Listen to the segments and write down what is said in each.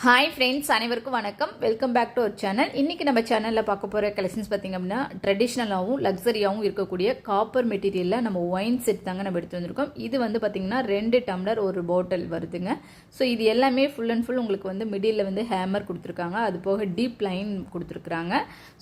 Hi friends, அனைவருக்கும் வணக்கம். Welcome back to our channel. இன்றைக்கி நம்ம சேனலில் பார்க்க போகிற கலெக்ஷன்ஸ் பார்த்திங்க அப்படின்னா ட்ரெடிஷ்னலாகவும் லக்ஸரியாகவும் இருக்கக்கூடிய காப்பர் மெட்டீரியலில் நம்ம ஒயின் செட் தாங்க நம்ம எடுத்து வந்திருக்கோம். இது வந்து பார்த்திங்கன்னா 2 டம்ளர் ஒரு பாட்டில் வருதுங்க. ஸோ இது எல்லாமே ஃபுல் அண்ட் ஃபுல் உங்களுக்கு வந்து மிடில் வந்து ஹேமர் கொடுத்துருக்காங்க, அது போக டீப் லைன் கொடுத்துருக்குறாங்க.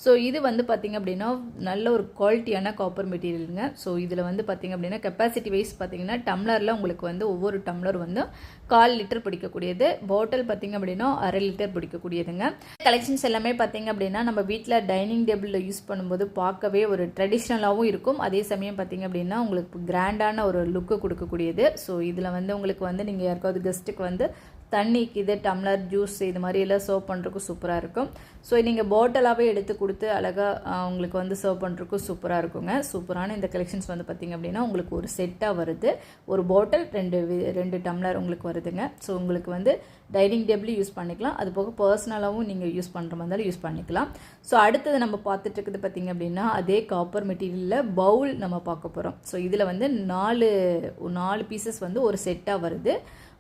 ஸோ இது வந்து பார்த்திங்க அப்படின்னா நல்ல ஒரு குவாலிட்டியான காப்பர் மெட்டீரியலுங்க. ஸோ இதில் வந்து பார்த்திங்க அப்படின்னா கெப்பாசிட்டி வைஸ் பார்த்திங்கன்னா டம்ளரில் உங்களுக்கு வந்து ஒவ்வொரு டம்ளர் வந்து 1/4 லிட்டர் பிடிக்கக்கூடியது, பாட்டில் பார்த்திங்க அப்படின்னா 1/2 லிட்டர் பிடிக்கக்கூடியதுங்க. கலெக்ஷன்ஸ் எல்லாமே பார்த்தீங்க அப்படின்னா நம்ம வீட்டில் டைனிங் டேபிளில் யூஸ் பண்ணும்போது பார்க்கவே ஒரு ட்ரெடிஷ்னலாகவும் இருக்கும், அதே சமயம் பார்த்தீங்க அப்படின்னா உங்களுக்கு கிராண்டான ஒரு லுக்கு கொடுக்கக்கூடியது. ஸோ இதில் வந்து உங்களுக்கு வந்து நீங்கள் யாருக்காவது கெஸ்ட்டுக்கு வந்து தண்ணிக்கு இது டம்ளர் ஜூஸ் இது மாதிரி எல்லாம் சர்வ் பண்ணுறதுக்கும் சூப்பராக இருக்கும். ஸோ நீங்கள் பாட்டிலாகவே எடுத்து கொடுத்து அழகாக உங்களுக்கு வந்து சர்வ் பண்ணுறதுக்கும் சூப்பராக இருக்குங்க. சூப்பரான இந்த கலெக்ஷன்ஸ் வந்து பார்த்திங்க அப்படின்னா உங்களுக்கு ஒரு செட்டாக வருது. ஒரு பாட்டில் 2 டம்ளர் உங்களுக்கு வருதுங்க. ஸோ உங்களுக்கு வந்து டைனிங் டேபிள் யூஸ் பண்ணிக்கலாம், அது போக பர்சனலாகவும் நீங்கள் யூஸ் பண்ணுற மாதிரி இருந்தாலும் யூஸ் பண்ணிக்கலாம். ஸோ அடுத்தது நம்ம பார்த்துட்டு இருக்குது பார்த்திங்க அப்படின்னா அதே காப்பர் மெட்டீரியலில் பவுல் நம்ம பார்க்க போகிறோம். ஸோ இதில் வந்து 4 பீசஸ் வந்து ஒரு செட்டாக வருது.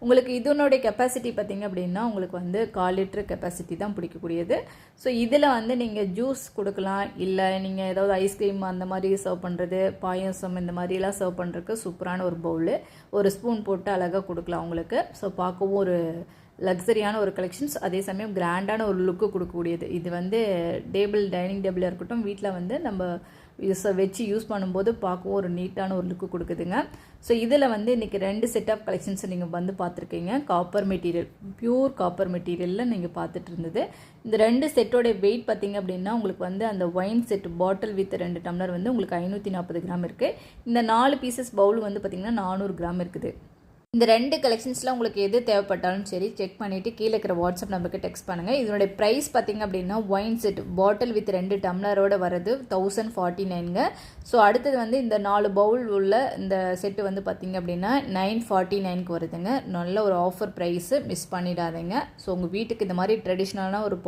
உங்களுக்கு இதனுடைய கெப்பாசிட்டி பார்த்திங்க அப்படின்னா உங்களுக்கு வந்து 1/4 லிட்டர் கெப்பாசிட்டி தான் பிடிக்கக்கூடியது. ஸோ இதில் வந்து நீங்கள் ஜூஸ் கொடுக்கலாம், இல்லை நீங்கள் ஏதாவது ஐஸ்கிரீம் அந்த மாதிரி சர்வ் பண்ணுறது, பாயசம் இந்த மாதிரிலாம் சர்வ் பண்ணுறதுக்கு சூப்பரான ஒரு பவுலு, ஒரு ஸ்பூன் போட்டு அழகாக கொடுக்கலாம் உங்களுக்கு. ஸோ பார்க்கவும் ஒரு லக்ஸரியான ஒரு கலெக்ஷன்ஸ், அதே சமயம் கிராண்டான ஒரு லுக்கு கொடுக்கக்கூடியது. இது வந்து டைனிங் டேபிளாக இருக்கட்டும், வீட்டில் வந்து நம்ம வச்சு யூஸ் பண்ணும்போது பார்க்கவும் ஒரு நீட்டான ஒரு லுக்கு கொடுக்குதுங்க. ஸோ இதில் வந்து இன்றைக்கி 2 செட் ஆஃப் கலெக்ஷன்ஸை நீங்கள் வந்து பார்த்துருக்கீங்க. காப்பர் மெட்டீரியல், பியூர் காப்பர் மெட்டீரியலில் நீங்கள் பார்த்துட்டு இருந்தது. இந்த 2 செட்டோடைய வெயிட் பார்த்திங்க அப்படின்னா உங்களுக்கு வந்து அந்த wine set bottle with 2 tumbler வந்து உங்களுக்கு 540 கிராம் இருக்குது. இந்த 4 பீசஸ் பவுல் வந்து பார்த்திங்கன்னா 400 கிராம் இருக்குது. இந்த 2 கலெக்ஷன்ஸில் உங்களுக்கு எது தேவைப்பட்டாலும் சரி செக் பண்ணிவிட்டு கீழே இருக்கிற வாட்ஸ்அப் நம்பருக்கு டெக்ஸ்ட் பண்ணுங்கள். இதனுடைய ப்ரைஸ் பார்த்திங்க அப்படின்னா ஒயின் செட் பாட்டில் வித் 2 டம்ளரோட வரது 1049ங்க. ஸோ அடுத்தது வந்து இந்த 4 பவுல் உள்ள இந்த செட்டு வந்து பார்த்திங்க அப்படின்னா 949க்கு வருதுங்க. நல்ல ஒரு ஆஃபர் ப்ரைஸு, மிஸ் பண்ணிடாதீங்க. ஸோ உங்கள் வீட்டுக்கு இந்த மாதிரி ட்ரெடிஷ்னலான ஒரு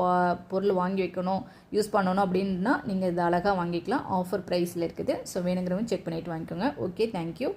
பொருள் வாங்கி வைக்கணும், யூஸ் பண்ணணும் அப்படின்னா நீங்கள் இது அழகாக வாங்கிக்கலாம், ஆஃபர் ப்ரைஸில் இருக்குது. ஸோ வேணுங்கிறவங்க செக் பண்ணிவிட்டு வாங்கிக்கோங்க. Okay, thank you.